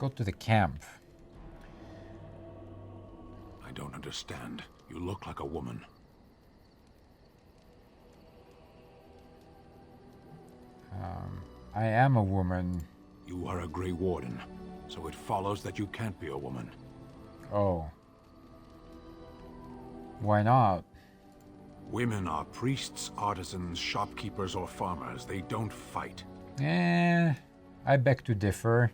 go to the camp. I don't understand. You look like a woman. I am a woman. You are a Grey Warden, so it follows that you can't be a woman. Oh. Why not? Women are priests, artisans, shopkeepers, or farmers. They don't fight. I beg to differ.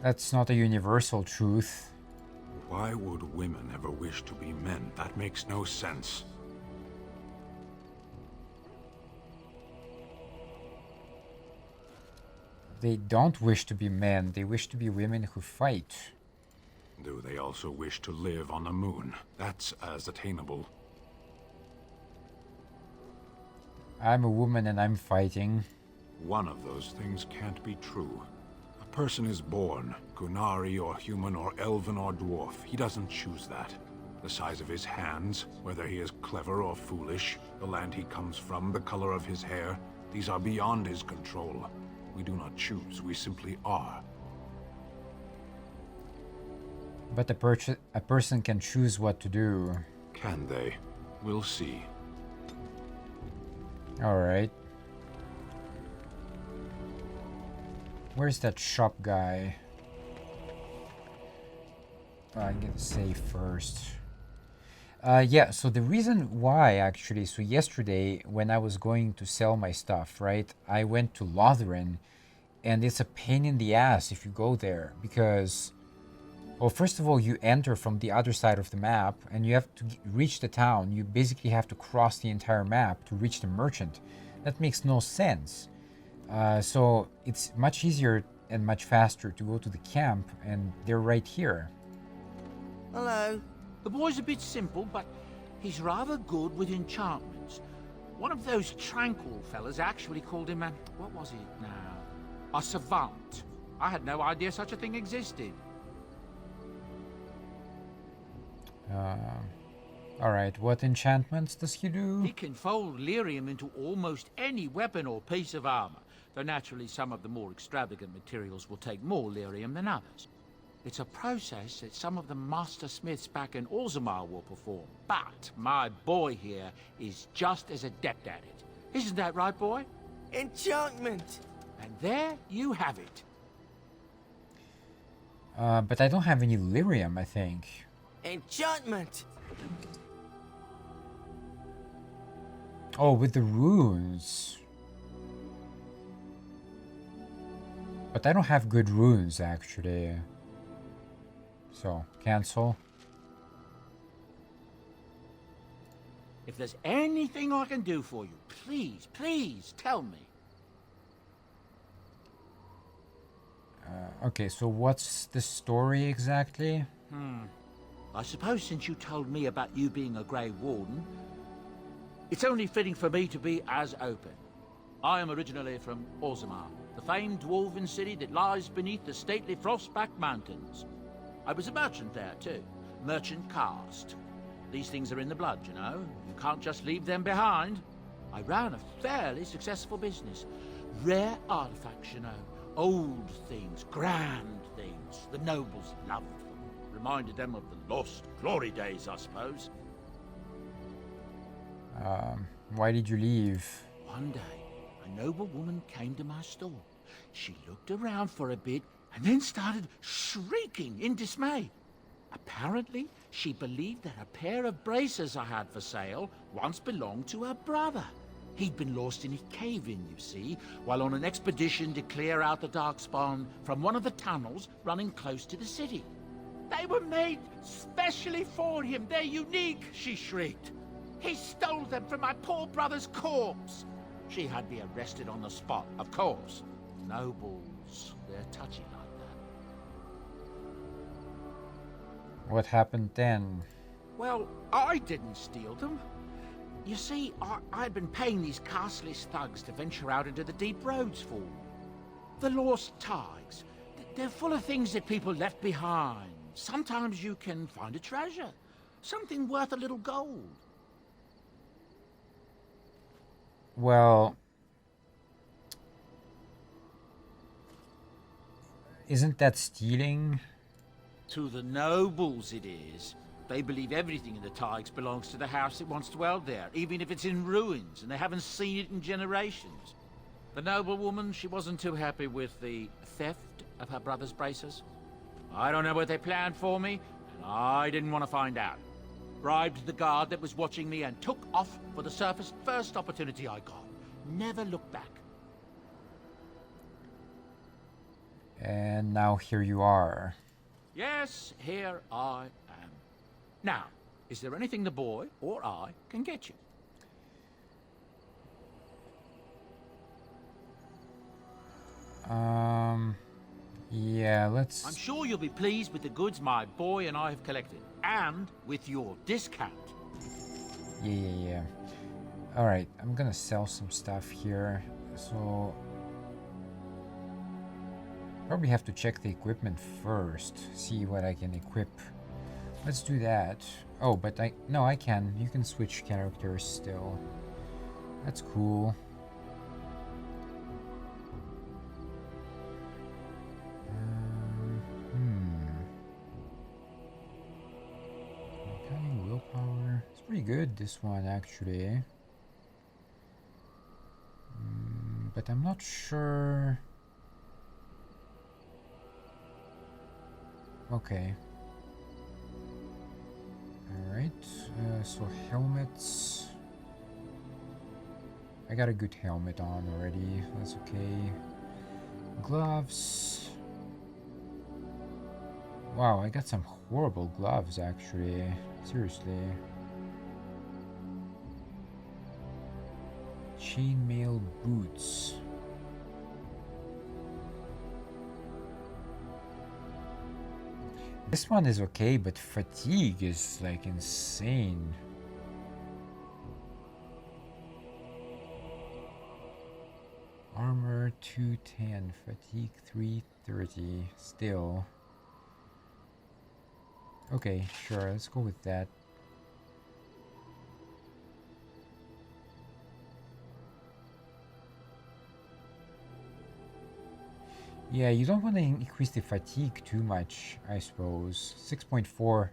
That's not a universal truth. Why would women ever wish to be men? That makes no sense. They don't wish to be men, they wish to be women who fight. Do they also wish to live on the moon? That's as attainable. I'm a woman and I'm fighting. One of those things can't be true. A person is born, Gunari or human or elven or dwarf. He doesn't choose that. The size of his hands, whether he is clever or foolish, the land he comes from, the color of his hair, these are beyond his control. We do not choose, we simply are. But a person can choose what to do. Can they? We'll see. Alright. Where's that shop guy? I get to save first. Yeah, so the reason why actually, so yesterday when I was going to sell my stuff, right, I went to Lothran, and it's a pain in the ass if you go there because, well, first of all, you enter from the other side of the map and you have to reach the town. You basically have to cross the entire map to reach the merchant. That makes no sense. So it's much easier and much faster to go to the camp, and they're right here. Hello. The boy's a bit simple, but he's rather good with enchantments. One of those tranquil fellas actually called him a... what was it now? A savant. I had no idea such a thing existed. Alright, what enchantments does he do? He can fold lyrium into almost any weapon or piece of armor, though naturally some of the more extravagant materials will take more lyrium than others. It's a process that some of the master smiths back in Orzammar will perform, but my boy here is just as adept at it. Isn't that right, boy? Enchantment! And there you have it. But I don't have any lyrium, I think. Enchantment! Oh, with the runes. But I don't have good runes, actually. So, cancel. If there's anything I can do for you, please, please tell me. Okay, so what's the story exactly? I suppose since you told me about you being a Grey Warden, it's only fitting for me to be as open. I am originally from Orzammar, the famed dwarven city that lies beneath the stately Frostback Mountains. I was a merchant there too, merchant caste. These things are in the blood, you know. You can't just leave them behind. I ran a fairly successful business. Rare artifacts, you know. Old things, grand things. The nobles loved them. Reminded them of the lost glory days, I suppose. Why did you leave? One day, a noble woman came to my store. She looked around for a bit and then started shrieking in dismay. Apparently, she believed that a pair of braces I had for sale once belonged to her brother. He'd been lost in a cave-in, you see, while on an expedition to clear out the Darkspawn from one of the tunnels running close to the city. They were made specially for him. They're unique, she shrieked. He stole them from my poor brother's corpse. She had me arrested on the spot, of course. Nobles, they're touchy like that. What happened then? Well, I didn't steal them. You see, I'd been paying these castless thugs to venture out into the deep roads for me. The lost tides. They're full of things that people left behind. Sometimes you can find a treasure. Something worth a little gold. Well, isn't that stealing? To the nobles it is. They believe everything in the Tigers belongs to the house that once dwelled there, even if it's in ruins and they haven't seen it in generations. The noblewoman, she wasn't too happy with the theft of her brother's braces. I don't know what they planned for me, and I didn't want to find out. Bribed the guard that was watching me and took off for the surface first opportunity I got. Never looked back. And now here you are. Yes, here I am. Now, is there anything the boy or I can get you? Yeah, let's... I'm sure you'll be pleased with the goods my boy and I have collected, and with your discount. Yeah. Alright, I'm gonna sell some stuff here. So... probably have to check the equipment first, see what I can equip. Let's do that. Oh, but no, I can. You can switch characters still. That's cool. Cunning, willpower. It's pretty good, this one, actually. But I'm not sure... Okay. Alright, so helmets. I got a good helmet on already, that's okay. Gloves. Wow, I got some horrible gloves actually, seriously. Chainmail boots. This one is okay, but fatigue is like insane. Armor 210, fatigue 330, still. Okay, sure, let's go with that. Yeah, you don't want to increase the fatigue too much, I suppose. 6.4,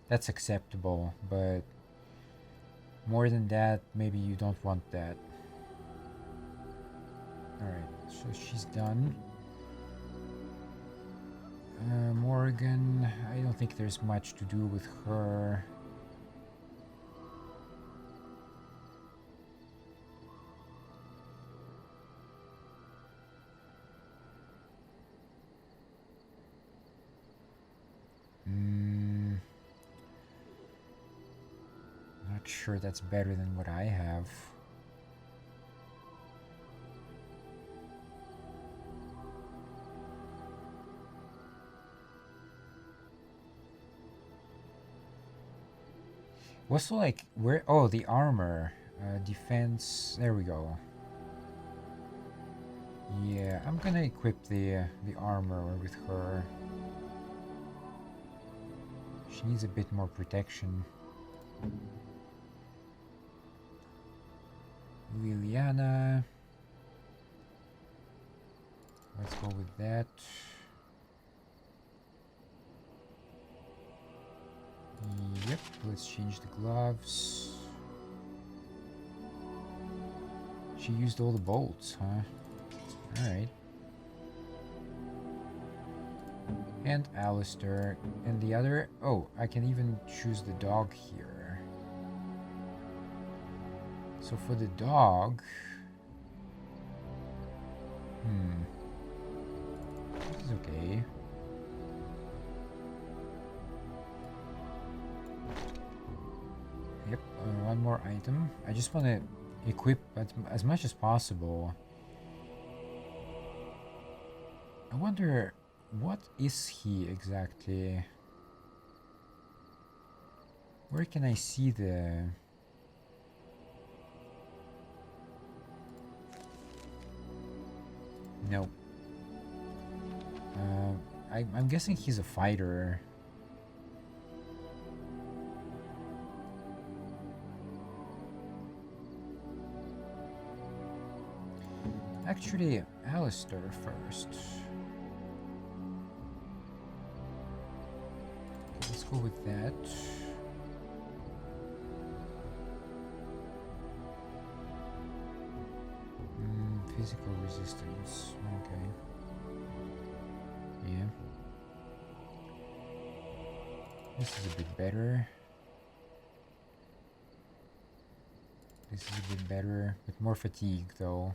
that's acceptable, but more than that, maybe you don't want that. Alright, so she's done. Morgan, I don't think there's much to do with her. Not sure that's better than what I have. What's like where? Oh, the armor, defense. There we go. Yeah, I'm gonna equip the armor with her. She needs a bit more protection. Liliana. Let's go with that. Yep, let's change the gloves. She used all the bolts, huh? Alright. And Alistair. And the other... Oh, I can even choose the dog here. So for the dog... This is okay. Yep, one more item. I just want to equip as much as possible. I wonder, what is he exactly? Where can I see the... Nope. I'm guessing he's a fighter. Actually, Alistair first. Okay, let's go with that. Physical resistance. Okay. Yeah. This is a bit better. This is a bit better, but more fatigue though.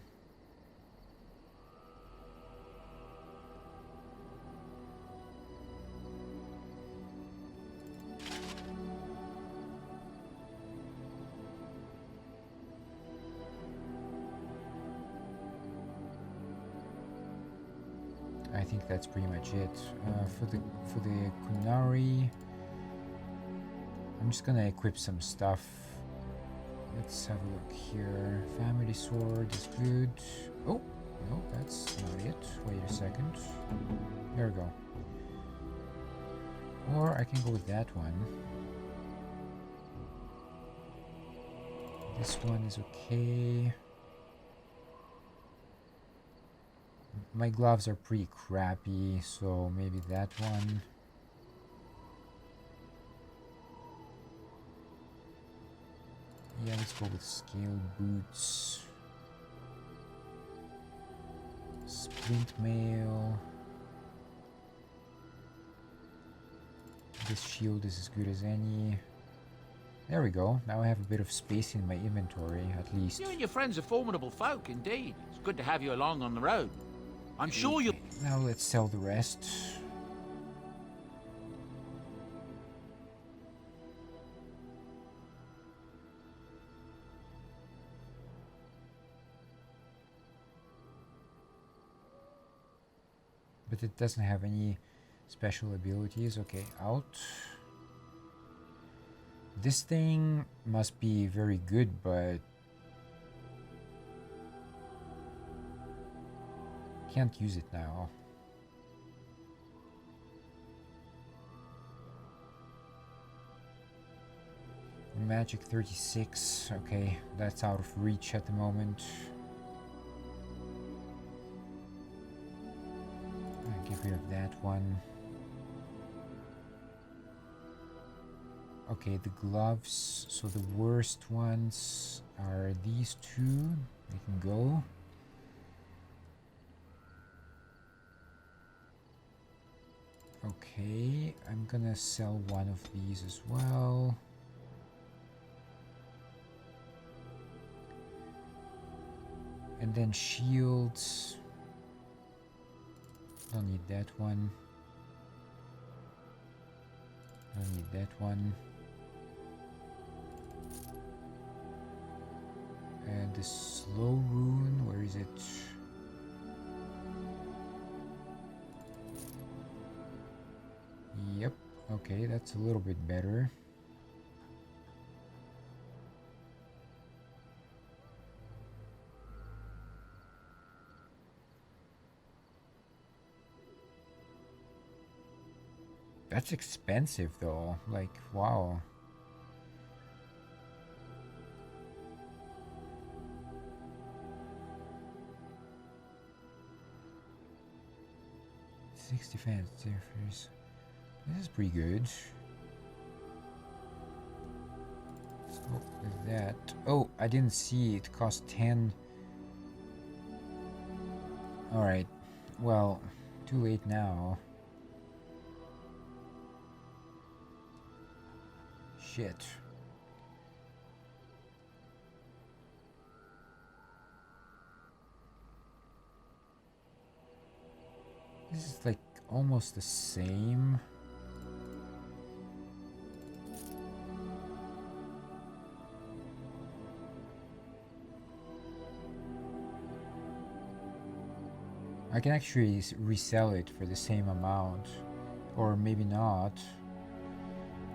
I think that's pretty much it. For the Kunari, I'm just gonna equip some stuff. Let's have a look here. Family sword is good. Oh, no, that's not it. Wait a second. There we go. Or I can go with that one. This one is okay. My gloves are pretty crappy, so maybe that one. Yeah, let's go with scaled boots. Splint mail. This shield is as good as any. There we go. Now I have a bit of space in my inventory, at least. You and your friends are formidable folk, indeed. It's good to have you along on the road. I'm sure you'll... Now let's sell the rest. But it doesn't have any special abilities. Okay, out. This thing must be very good, but can't use it now. Magic 36. Okay, that's out of reach at the moment. I'll get rid of that one. Okay, the gloves. So the worst ones are these two. They can go. Okay, I'm gonna sell one of these as well. And then shields. Don't need that one. Don't need that one. And the slow rune, where is it? Yep, okay, that's a little bit better. That's expensive though, like, wow. $60 defense difference. This is pretty good. Let's go with that. Oh, I didn't see it cost 10. Alright, well, too late now. Shit. This is like almost the same. I can actually resell it for the same amount, or maybe not.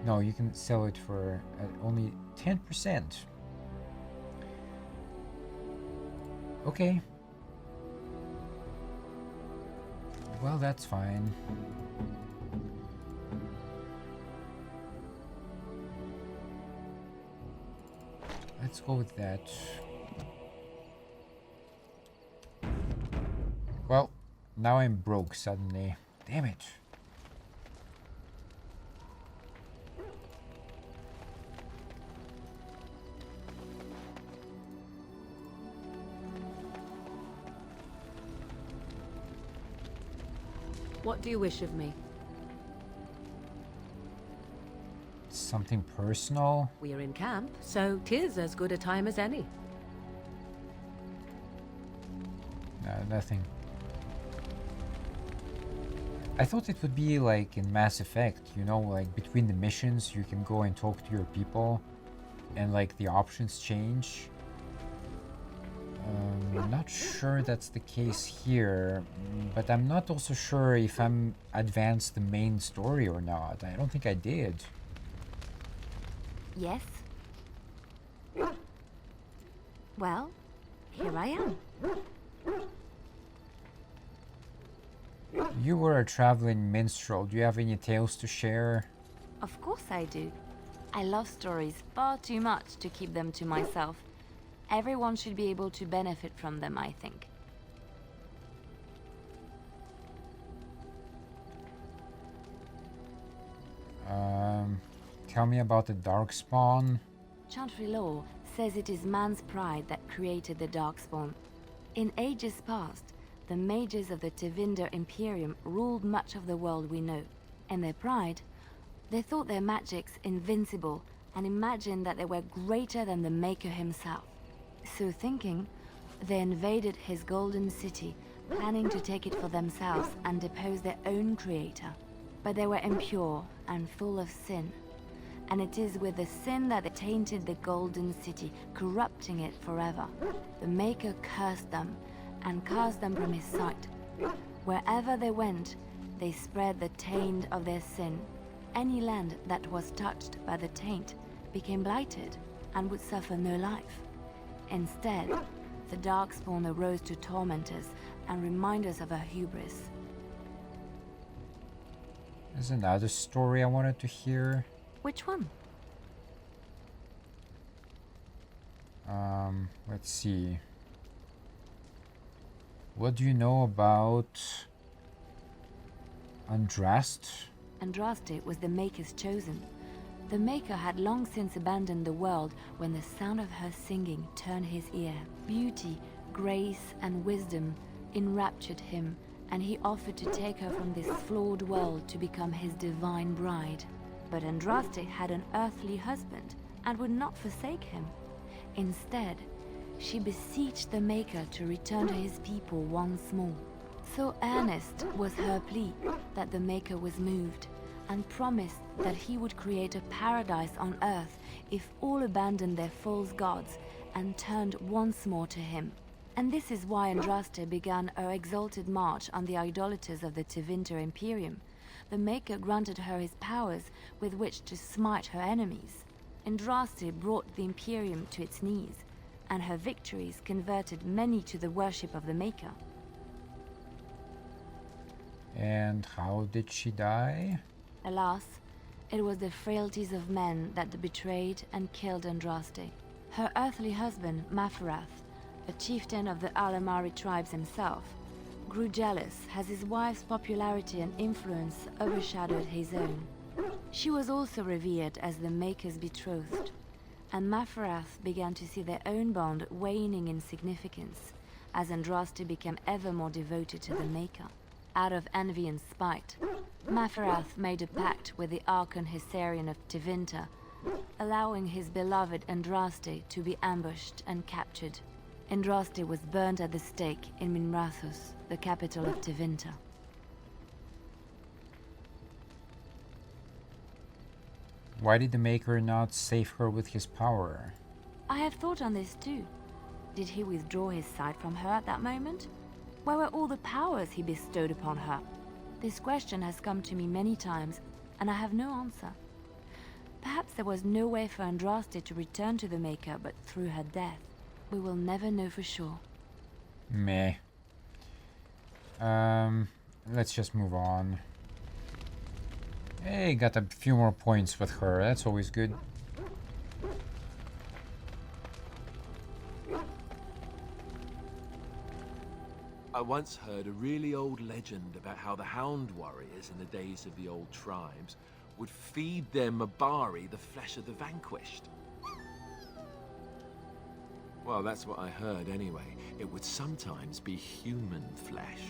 No, you can sell it for only 10%. Okay. Well, that's fine. Let's go with that. Well, now I'm broke suddenly. Damn it. What do you wish of me? Something personal? We are in camp, so 'tis as good a time as any. No, nothing. I thought it would be like in Mass Effect, you know, like between the missions you can go and talk to your people and like the options change. I'm not sure that's the case here, but I'm not also sure if I'm advanced the main story or not. I don't think I did. Yes? Well, here I am. You were a traveling minstrel. Do you have any tales to share? Of course I do. I love stories far too much to keep them to myself. Everyone should be able to benefit from them, I think. Tell me about the Darkspawn. Chantry lore says it is man's pride that created the Darkspawn. In ages past, the mages of the Tevinder Imperium ruled much of the world we know. In their pride, they thought their magics invincible and imagined that they were greater than the Maker himself. So thinking, they invaded his golden city, planning to take it for themselves and depose their own creator. But they were impure and full of sin. And it is with the sin that they tainted the golden city, corrupting it forever. The Maker cursed them and cast them from his sight. Wherever they went, they spread the taint of their sin. Any land that was touched by the taint became blighted and would suffer no life. Instead, the Darkspawn arose to torment us and remind us of our hubris. There's another story I wanted to hear. Which one? Let's see. What do you know about Andraste? Andraste was the Maker's chosen. The Maker had long since abandoned the world when the sound of her singing turned his ear. Beauty, grace, and wisdom enraptured him, and he offered to take her from this flawed world to become his divine bride. But Andraste had an earthly husband and would not forsake him. Instead, she beseeched the Maker to return to his people once more. So earnest was her plea that the Maker was moved and promised that he would create a paradise on earth if all abandoned their false gods and turned once more to him. And this is why Andraste began her exalted march on the idolaters of the Tevinder Imperium. The Maker granted her his powers with which to smite her enemies. Andraste brought the Imperium to its knees, and her victories converted many to the worship of the Maker. And how did she die? Alas, it was the frailties of men that betrayed and killed Andraste. Her earthly husband, Maferath, a chieftain of the Alamari tribes himself, grew jealous as his wife's popularity and influence overshadowed his own. She was also revered as the Maker's betrothed, and Maferath began to see their own bond waning in significance as Andraste became ever more devoted to the Maker. Out of envy and spite, Maferath made a pact with the Archon Hysarian of Tevinter, allowing his beloved Andraste to be ambushed and captured. Andraste was burned at the stake in Minrathous, the capital of Tevinter. Why did the Maker not save her with his power? I have thought on this too. Did he withdraw his sight from her at that moment? Where were all the powers he bestowed upon her? This question has come to me many times, and I have no answer. Perhaps there was no way for Andraste to return to the Maker but through her death. We will never know for sure. Meh. Let's just move on. Hey, got a few more points with her. That's always good. I once heard a really old legend about how the Hound warriors in the days of the old tribes would feed their Mabari the flesh of the vanquished. Well, that's what I heard anyway. It would sometimes be human flesh.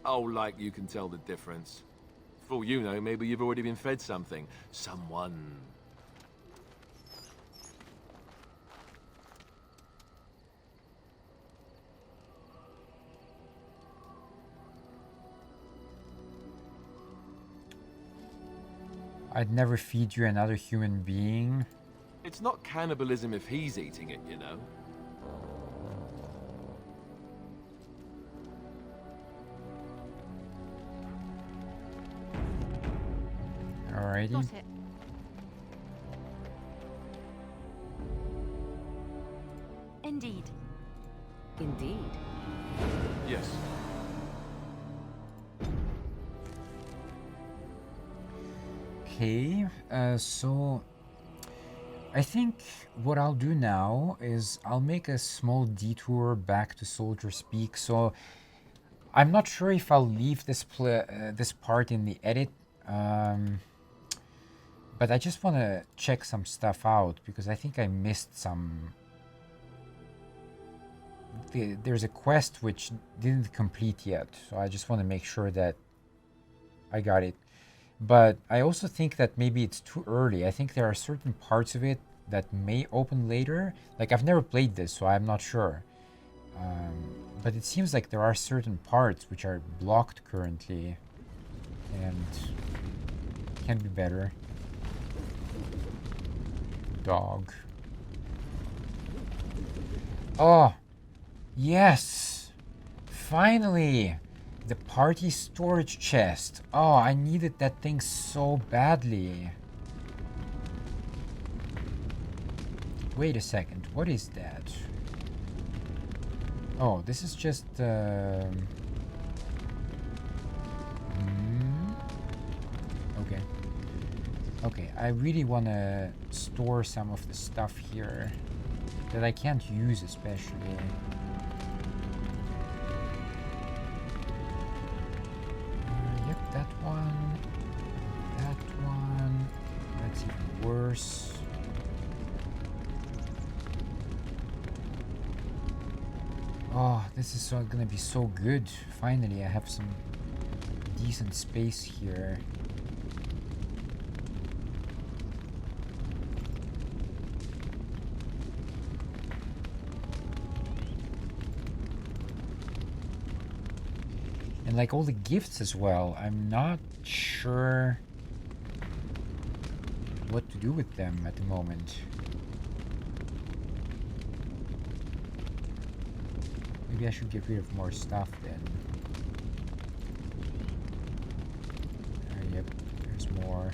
Oh, like you can tell the difference. For all you know, maybe you've already been fed something. Someone. I'd never feed you another human being. It's not cannibalism if he's eating it, you know. Alrighty. Got it. Indeed. Indeed. Yes. Okay, so I think what I'll do now is I'll make a small detour back to Soldier's Peak. So I'm not sure if I'll leave this this part in the edit, but I just want to check some stuff out because I think I missed some. There's a quest which didn't complete yet, so I just want to make sure that I got it. But I also think that maybe it's too early. I think there are certain parts of it that may open later. Like, I've never played this, so I'm not sure. But it seems like there are certain parts which are blocked currently and can be better. Dog. Oh, yes! Finally! The party storage chest. Oh, I needed that thing so badly. Wait a second, what is that? Oh, this is just okay. Okay, I really want to store some of the stuff here that I can't use especially. Yep, that one. That's even worse. Oh, this is gonna be so good. Finally, I have some decent space here. And like all the gifts as well, I'm not sure what to do with them at the moment. Maybe I should get rid of more stuff then. Yep, there's more.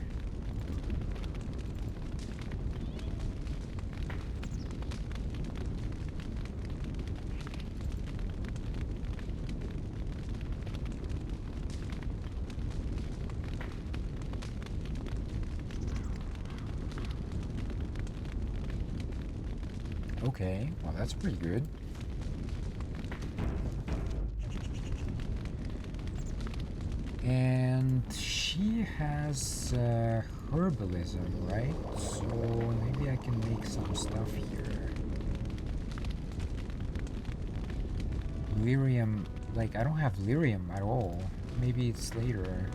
Okay, well that's pretty good. And she has herbalism, right? So maybe I can make some stuff here. Lyrium, like I don't have lyrium at all. Maybe it's later.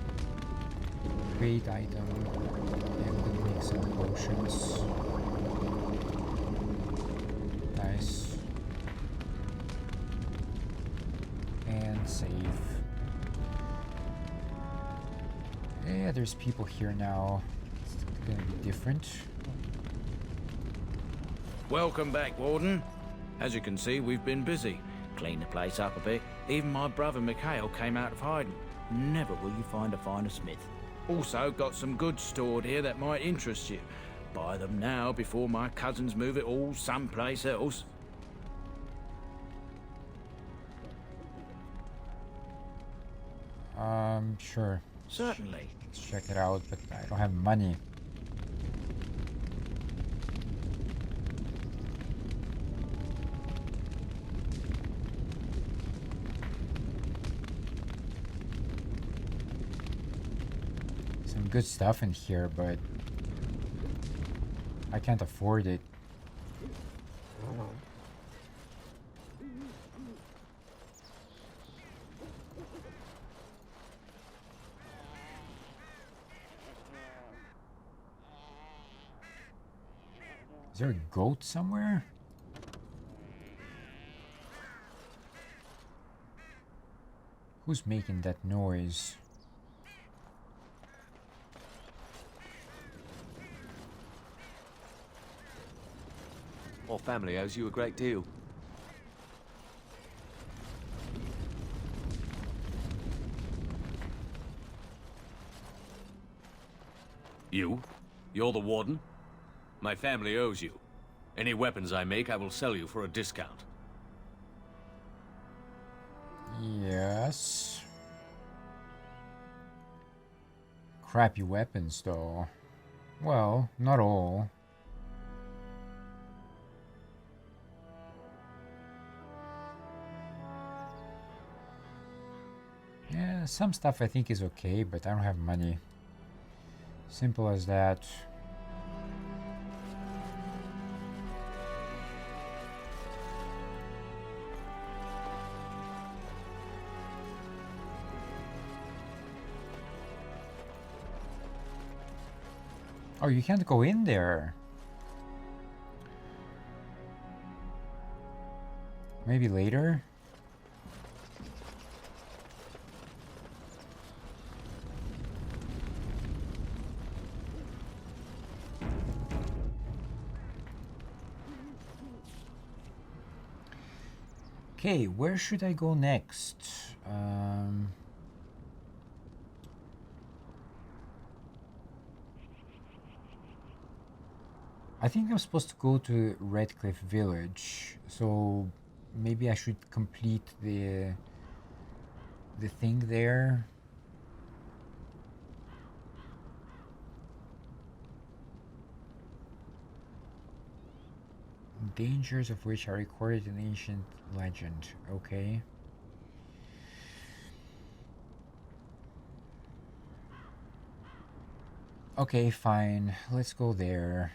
Trade item. Yeah, I'm gonna make some potions. Nice. And save. Yeah, there's people here now. It's gonna be different. Welcome back, Warden. As you can see, we've been busy. Cleaned the place up a bit. Even my brother Mikhail came out of hiding. Never will you find a finer smith. Also got some goods stored here that might interest you. Buy them now before my cousins move it all someplace else. Sure. Certainly. Let's check it out, but I don't have money. good stuff in here, but I can't afford it. Is there a goat somewhere? Who's making that noise? Our family owes you a great deal. You? You're the warden? My family owes you. Any weapons I make, I will sell you for a discount. Yes. Crappy weapons, though. Well, not all. Yeah, some stuff I think is okay, but I don't have money. Simple as that. Oh, you can't go in there. Maybe later? Okay, where should I go next? I think I'm supposed to go to Redcliffe Village, so maybe I should complete the thing there. Dangers of which are recorded in ancient legend. Okay. Okay, fine. Let's go there.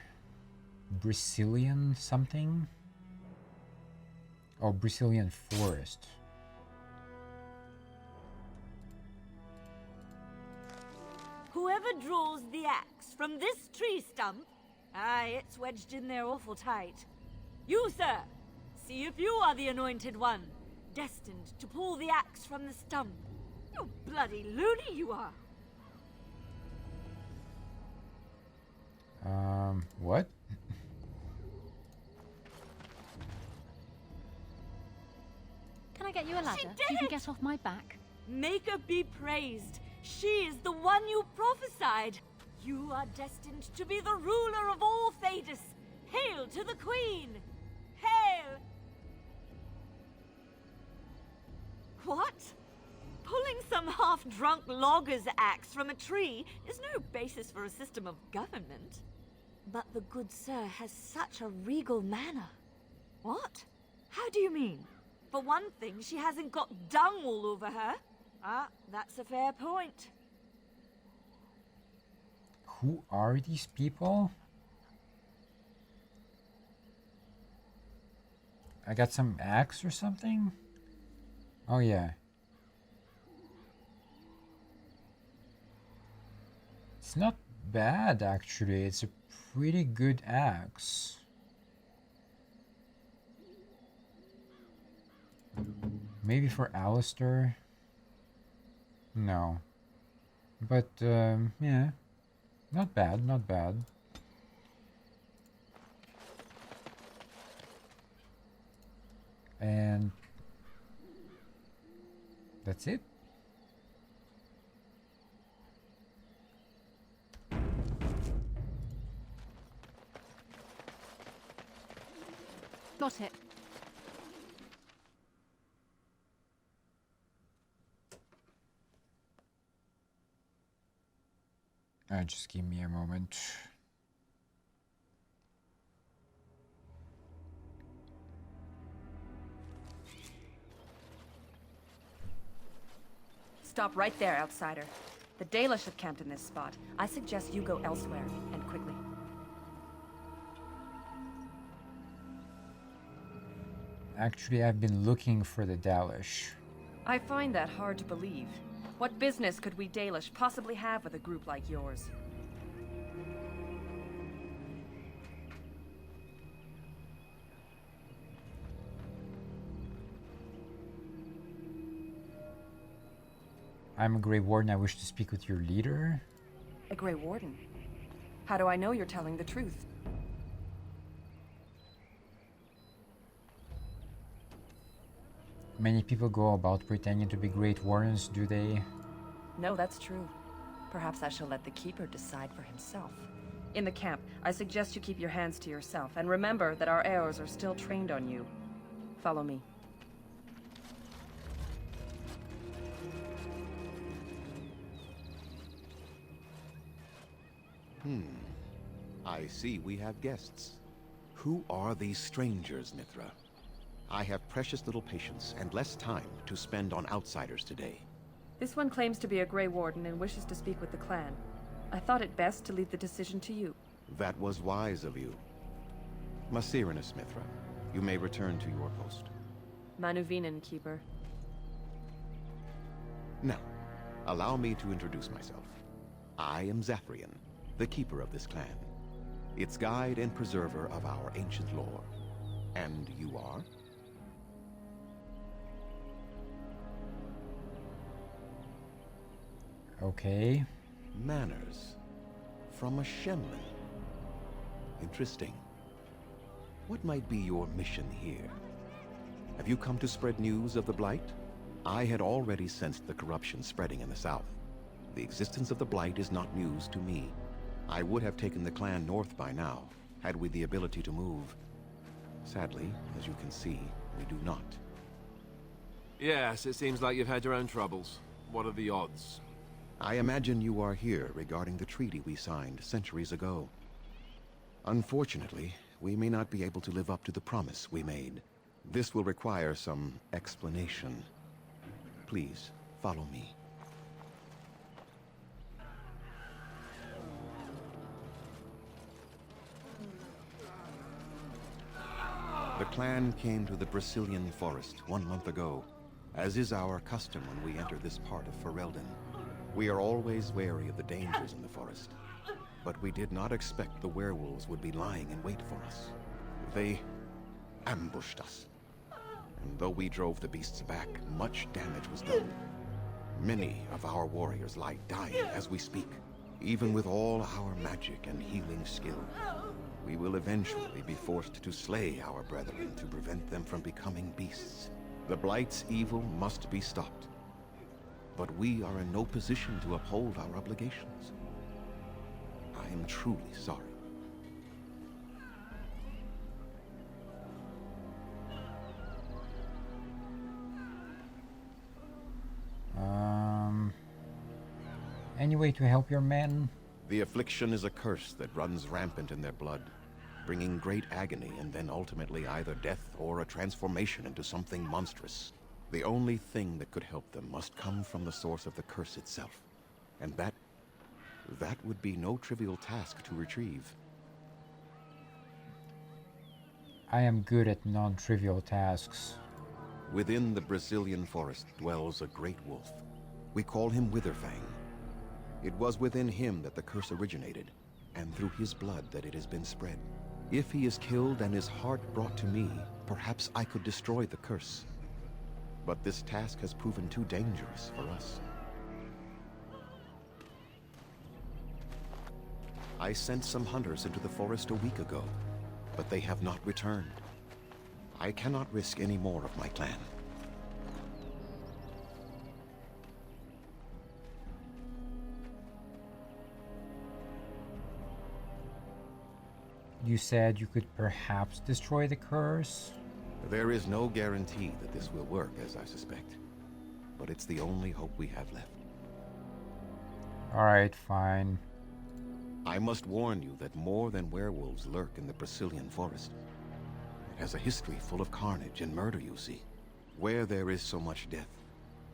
Brazilian something? Oh, Brazilian forest. Whoever draws the axe from this tree stump, aye, it's wedged in there awful tight. You, sir, see if you are the anointed one, destined to pull the axe from the stump. You bloody loony you are. What? Can I get you a ladder so you can get off my back? Maker be praised. She is the one you prophesied. You are destined to be the ruler of all Thedas. Hail to the Queen! Hail! What? Pulling some half-drunk logger's axe from a tree is no basis for a system of government. But the good sir has such a regal manner. What? How do you mean? For one thing, she hasn't got dung all over her. Ah, that's a fair point. Who are these people? I got some axe or something? Oh yeah. It's not bad actually, it's a pretty good axe. Maybe for Alistair? No. But, yeah. Not bad, not bad. And that's it. Got it. Just give me a moment. Stop right there, outsider. The Dalish have camped in this spot. I suggest you go elsewhere, and quickly. Actually, I've been looking for the Dalish. I find that hard to believe. What business could we Dalish possibly have with a group like yours? I'm a Grey Warden. I wish to speak with your leader. A Grey Warden? How do I know you're telling the truth? Many people go about pretending to be Great Wardens, do they? No, that's true. Perhaps I shall let the Keeper decide for himself. In the camp, I suggest you keep your hands to yourself, and remember that our arrows are still trained on you. Follow me. I see we have guests. Who are these strangers, Mithra? I have precious little patience and less time to spend on outsiders today. This one claims to be a Grey Warden and wishes to speak with the clan. I thought it best to leave the decision to you. That was wise of you. Masirinus, Mithra, you may return to your post. Manuvinen, Keeper. Now, allow me to introduce myself. I am Zathrian, the keeper of this clan, its guide and preserver of our ancient lore. And you are? Okay. Manners. From a Shemlin. Interesting. What might be your mission here? Have you come to spread news of the Blight? I had already sensed the corruption spreading in the south. The existence of the Blight is not news to me. I would have taken the clan north by now, had we the ability to move. Sadly, as you can see, we do not. Yes, it seems like you've had your own troubles. What are the odds? I imagine you are here regarding the treaty we signed centuries ago. Unfortunately, we may not be able to live up to the promise we made. This will require some explanation. Please, follow me. The clan came to the Brazilian forest 1 month ago, as is our custom when we enter this part of Ferelden. We are always wary of the dangers in the forest, but we did not expect the werewolves would be lying in wait for us. They ambushed us, and though we drove the beasts back, much damage was done. Many of our warriors lie dying as we speak. Even with all our magic and healing skill, we will eventually be forced to slay our brethren to prevent them from becoming beasts. The Blight's evil must be stopped, but we are in no position to uphold our obligations. I am truly sorry. Any way to help your men? The affliction is a curse that runs rampant in their blood, bringing great agony and then ultimately either death or a transformation into something monstrous. The only thing that could help them must come from the source of the curse itself. And that would be no trivial task to retrieve. I am good at non-trivial tasks. Within the Brazilian forest dwells a great wolf. We call him Witherfang. It was within him that the curse originated, and through his blood that it has been spread. If he is killed and his heart brought to me, perhaps I could destroy the curse. But this task has proven too dangerous for us. I sent some hunters into the forest a week ago, but they have not returned. I cannot risk any more of my clan. You said you could perhaps destroy the curse? There is no guarantee that this will work, as I suspect. But it's the only hope we have left. Alright, fine. I must warn you that more than werewolves lurk in the Brazilian forest. It has a history full of carnage and murder, you see. Where there is so much death,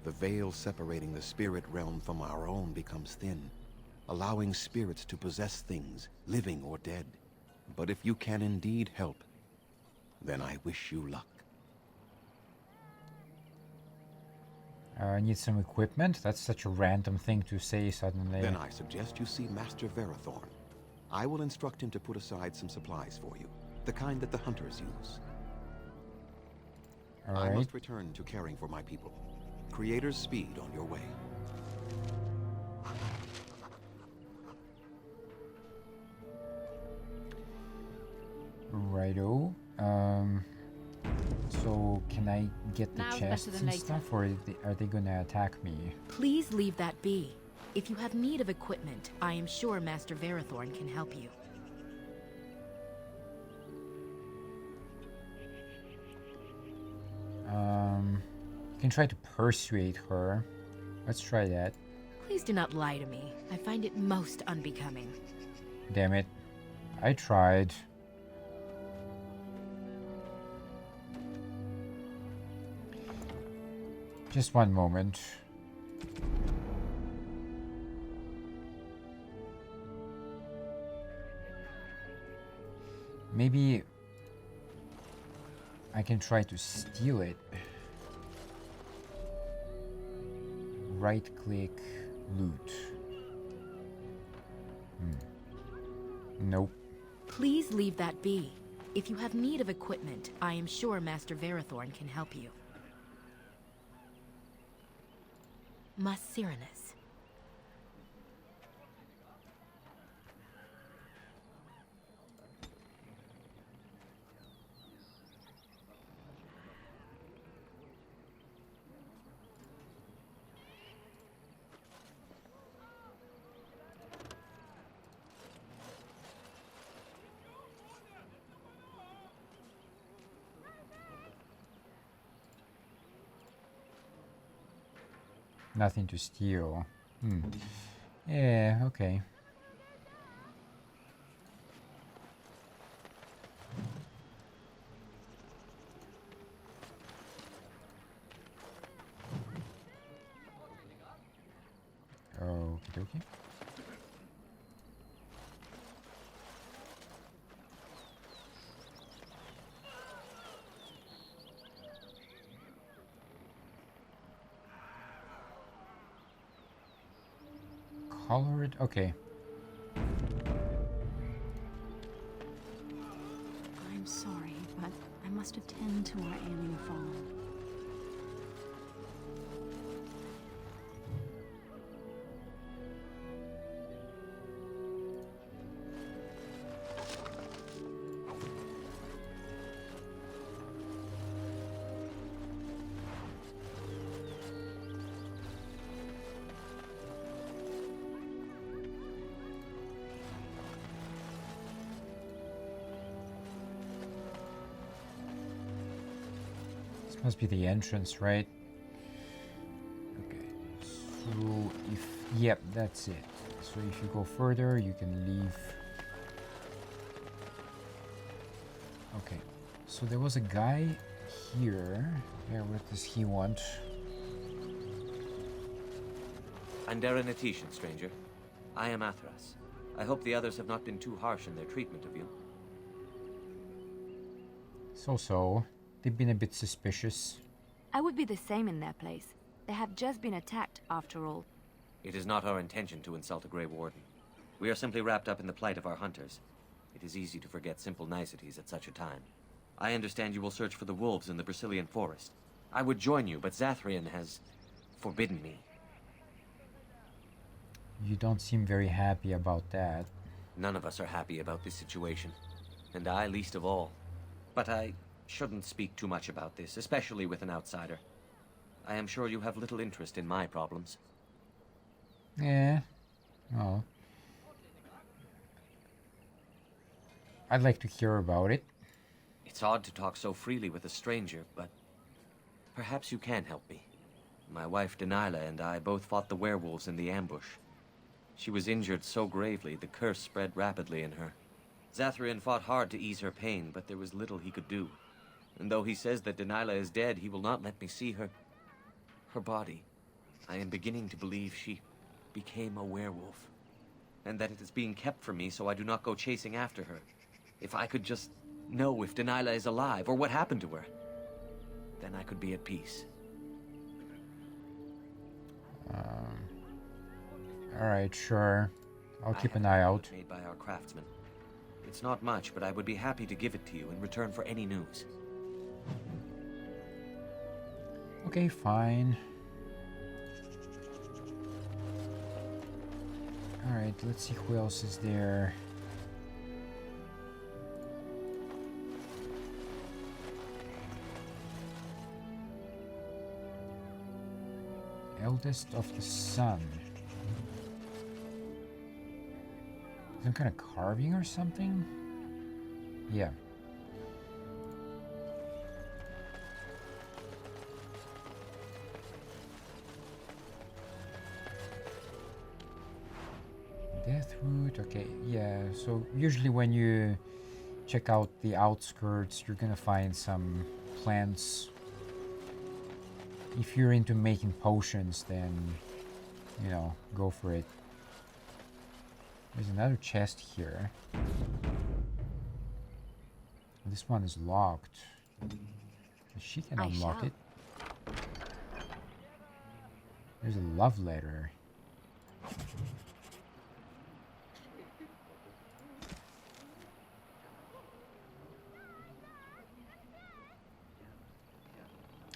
The veil separating the spirit realm from our own becomes thin, allowing spirits to possess things, living or dead. But if you can indeed help, then I wish you luck. I need some equipment? That's such a random thing to say suddenly. Then I suggest you see Master Verathorn. I will instruct him to put aside some supplies for you, the kind that the hunters use. All I right. must return to caring for my people. Creator's speed on your way. Righto. So can I get the Now's better chests than and later. stuff, or are they gonna attack me? Please leave that be. If you have need of equipment, I am sure Master Verathorn can help you. You can try to persuade her. Let's try that. Please do not lie to me. I find it most unbecoming. Damn it. I tried. Just one moment. Maybe I can try to steal it. Right click, loot. Nope. Please leave that be. If you have need of equipment, I am sure Master Verathorn can help you. Masiranis. Nothing to steal. Yeah, okay. Okie dokie. Colored, okay. I'm sorry, but I must attend to our ailing fallen. This must be the entrance, right? Okay. So if... Yep, that's it. So if you go further, you can leave. Okay. So there was a guy here. Yeah, what does he want? Andera Natishan, stranger. I am Athras. I hope the others have not been too harsh in their treatment of you. So. They've been a bit suspicious. I would be the same in their place. They have just been attacked, after all. It is not our intention to insult a Grey Warden. We are simply wrapped up in the plight of our hunters. It is easy to forget simple niceties at such a time. I understand you will search for the wolves in the Brazilian forest. I would join you, but Zathrian has forbidden me. You don't seem very happy about that. None of us are happy about this situation, and I least of all. But I shouldn't speak too much about this, especially with an outsider. I am sure you have little interest in my problems. Yeah. Oh. I'd like to hear about it. It's odd to talk so freely with a stranger, but perhaps you can help me. My wife Dalilah and I both fought the werewolves in the ambush. She was injured so gravely, the curse spread rapidly in her. Zathrian fought hard to ease her pain, but there was little he could do. And though he says that Dalilah is dead, he will not let me see her body. I am beginning to believe she became a werewolf, and that it is being kept from me so I do not go chasing after her. If I could just know if Delilah is alive, or what happened to her, then I could be at peace. Alright, sure. I'll keep an eye out. Made by our craftsman. It's not much, but I would be happy to give it to you in return for any news. Okay, fine. Alright, let's see who else is there. Eldest of the Sun. Some kind of carving or something? Yeah. Deathroot, okay, yeah, so usually when you check out the outskirts, you're gonna find some plants. If you're into making potions, then, you know, go for it. There's another chest here. This one is locked. She can unlock it. There's a love letter.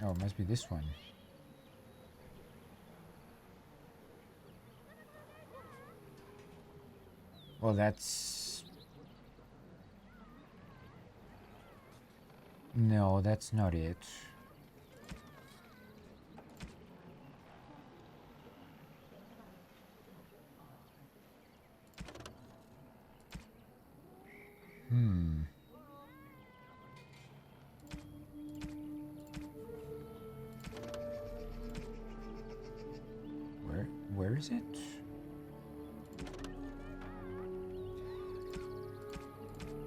Oh, it must be this one. Well, that's... No, that's not it. Where is it?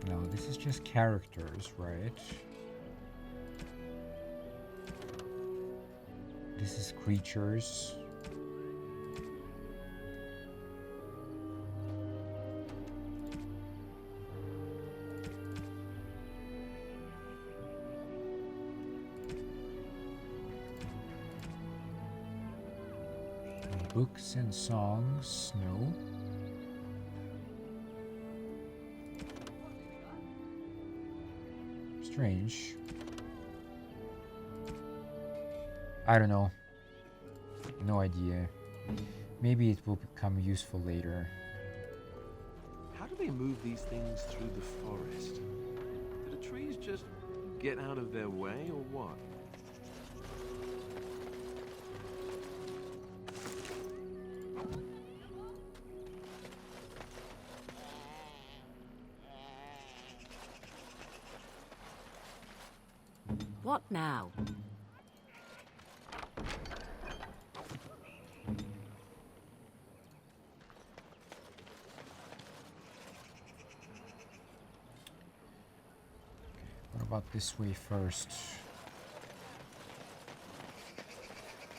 No, this is just characters, right? This is creatures. Books and songs, no. Strange. I don't know. No idea. Maybe it will become useful later. How do they move these things through the forest? Do the trees just get out of their way, or what? What now? What about this way first?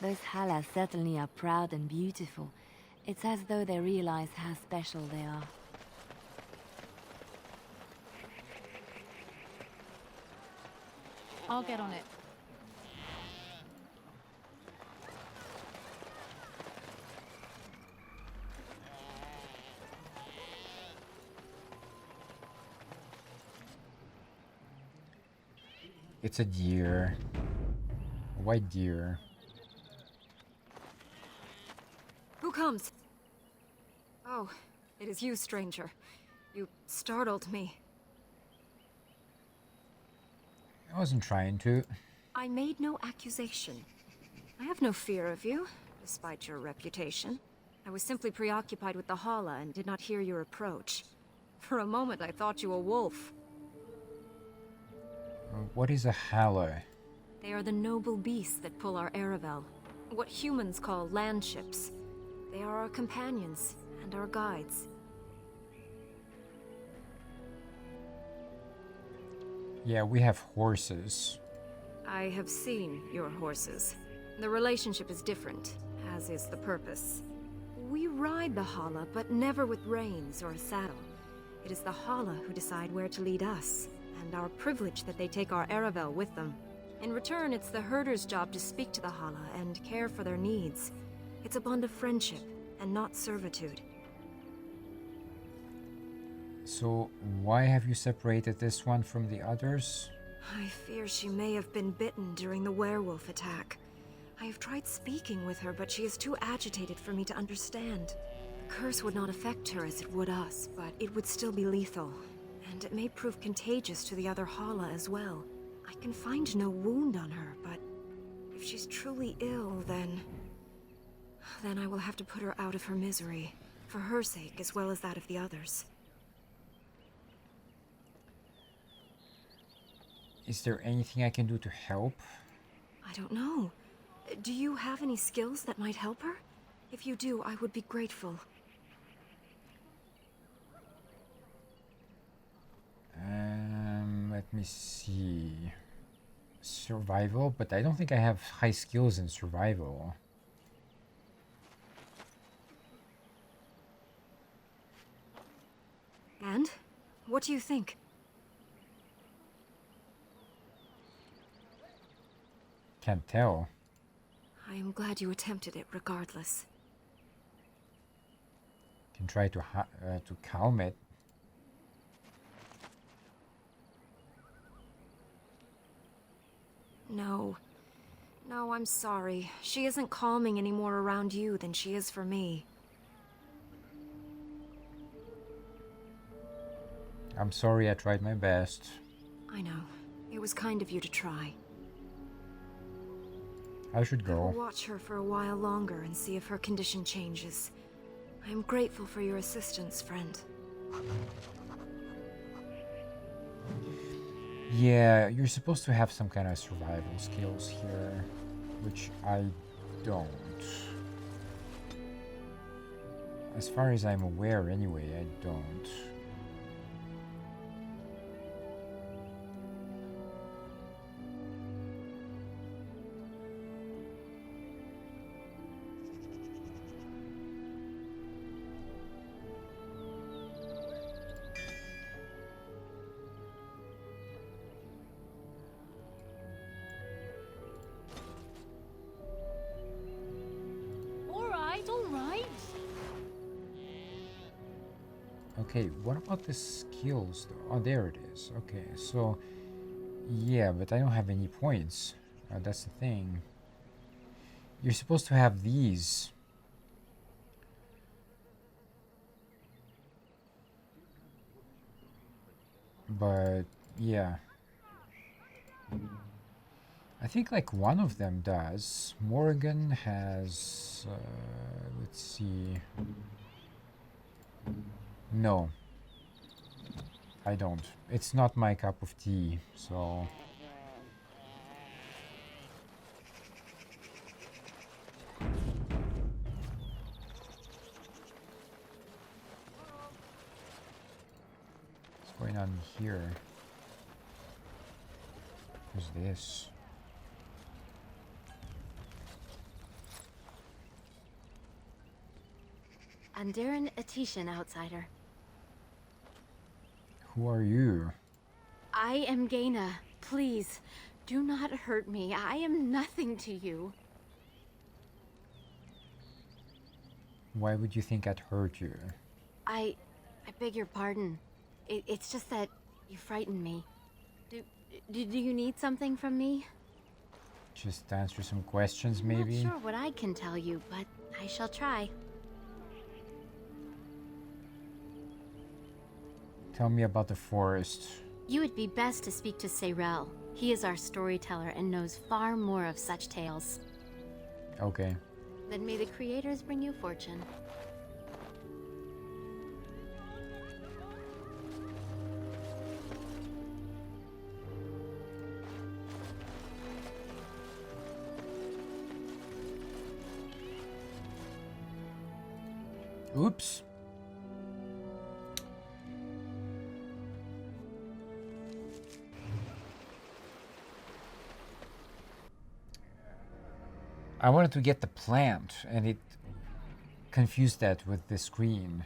Those Hala certainly are proud and beautiful. It's as though they realize how special they are. I'll get on it. It's a deer. A white deer. Who comes? Oh, it is you, stranger. You startled me. I wasn't trying to. I made no accusation. I have no fear of you, despite your reputation. I was simply preoccupied with the Hala and did not hear your approach. For a moment, I thought you a wolf. What is a Hala? They are the noble beasts that pull our Aravel. What humans call land ships. They are our companions and our guides. Yeah, we have horses. I have seen your horses. The relationship is different, as is the purpose. We ride the Hala, but never with reins or a saddle. It is the Hala who decide where to lead us, and our privilege that they take our Aravel with them. In return, it's the herder's job to speak to the Hala and care for their needs. It's a bond of friendship, and not servitude. So, why have you separated this one from the others? I fear she may have been bitten during the werewolf attack. I have tried speaking with her, but she is too agitated for me to understand. The curse would not affect her as it would us, but it would still be lethal. And it may prove contagious to the other Hala as well. I can find no wound on her, but if she's truly ill, then I will have to put her out of her misery. For her sake, as well as that of the others. Is there anything I can do to help? I don't know. Do you have any skills that might help her? If you do, I would be grateful. Let me see. Survival, but I don't think I have high skills in survival. And? What do you think? Can't tell. I am glad you attempted it regardless. Can try to calm it. No. No, I'm sorry. She isn't calming any more around you than she is for me. I'm sorry, I tried my best. I know. It was kind of you to try. I should I will go. watch her for a while longer and see if her condition changes. I am grateful for your assistance, friend. Yeah, you're supposed to have some kind of survival skills here, which I don't. As far as I'm aware, anyway, I don't. All right. Okay, what about the skills though? Oh, there it is. Okay, so yeah, but I don't have any points. That's the thing. You're supposed to have these. But yeah. I think like one of them does. Morgan has, let's see. No, I don't. It's not my cup of tea, so. What's going on here? Who's this? Andaran Atishan, outsider. Who are you? I am Gaina. Please, do not hurt me. I am nothing to you. Why would you think I'd hurt you? I beg your pardon. It's just that you frightened me. Do you need something from me? Just answer some questions, I'm maybe? not sure what I can tell you, but I shall try. Tell me about the forest. You would be best to speak to Seirel. He is our storyteller and knows far more of such tales. Okay. Then may the creators bring you fortune. Oops. I wanted to get the plant, and it confused that with the screen.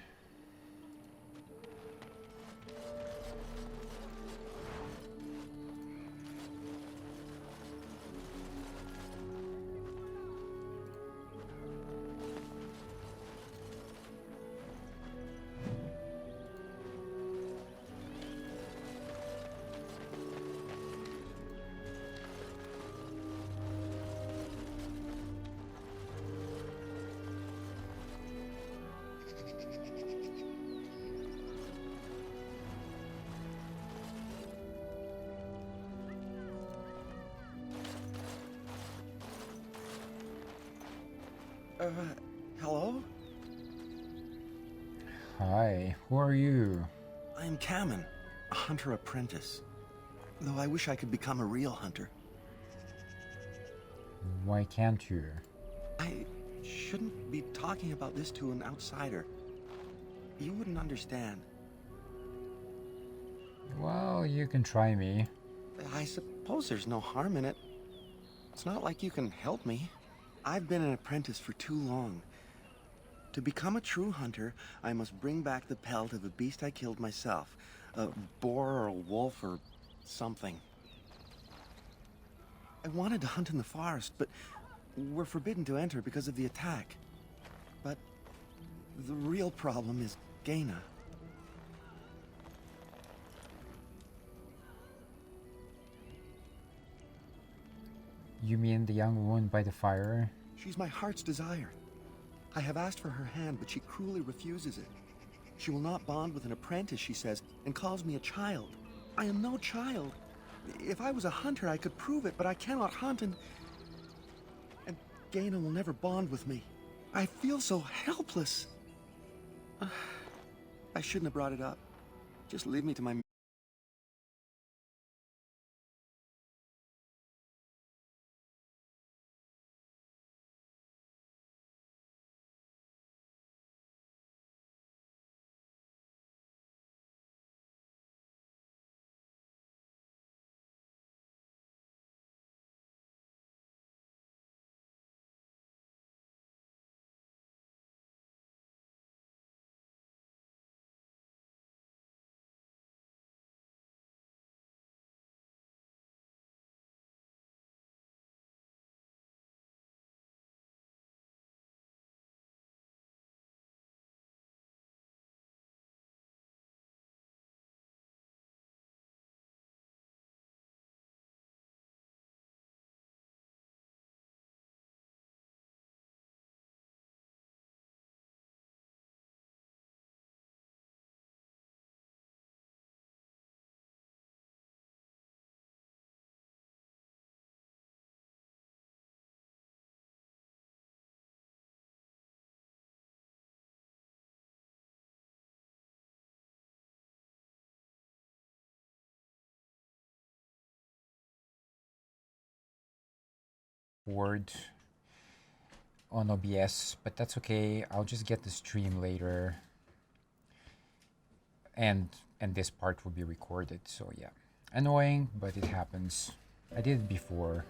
Hello? Hi, who are you? I am Kamen, a hunter apprentice. Though I wish I could become a real hunter. Why can't you? I shouldn't be talking about this to an outsider. You wouldn't understand. Well, you can try me. I suppose there's no harm in it. It's not like you can help me. I've been an apprentice for too long. To become a true hunter, I must bring back the pelt of a beast I killed myself. A boar or a wolf or something. I wanted to hunt in the forest, but we're forbidden to enter because of the attack. But the real problem is Gaina. You mean the young woman by the fire? She's my heart's desire. I have asked for her hand, but she cruelly refuses it. She will not bond with an apprentice, she says, and calls me a child. I am no child. If I was a hunter, I could prove it, but I cannot hunt, and Gaina will never bond with me. I feel so helpless. I shouldn't have brought it up. Just leave me to my... Word on OBS, but that's okay. I'll just get the stream later, and this part will be recorded. So yeah, annoying, but it happens. I did it before.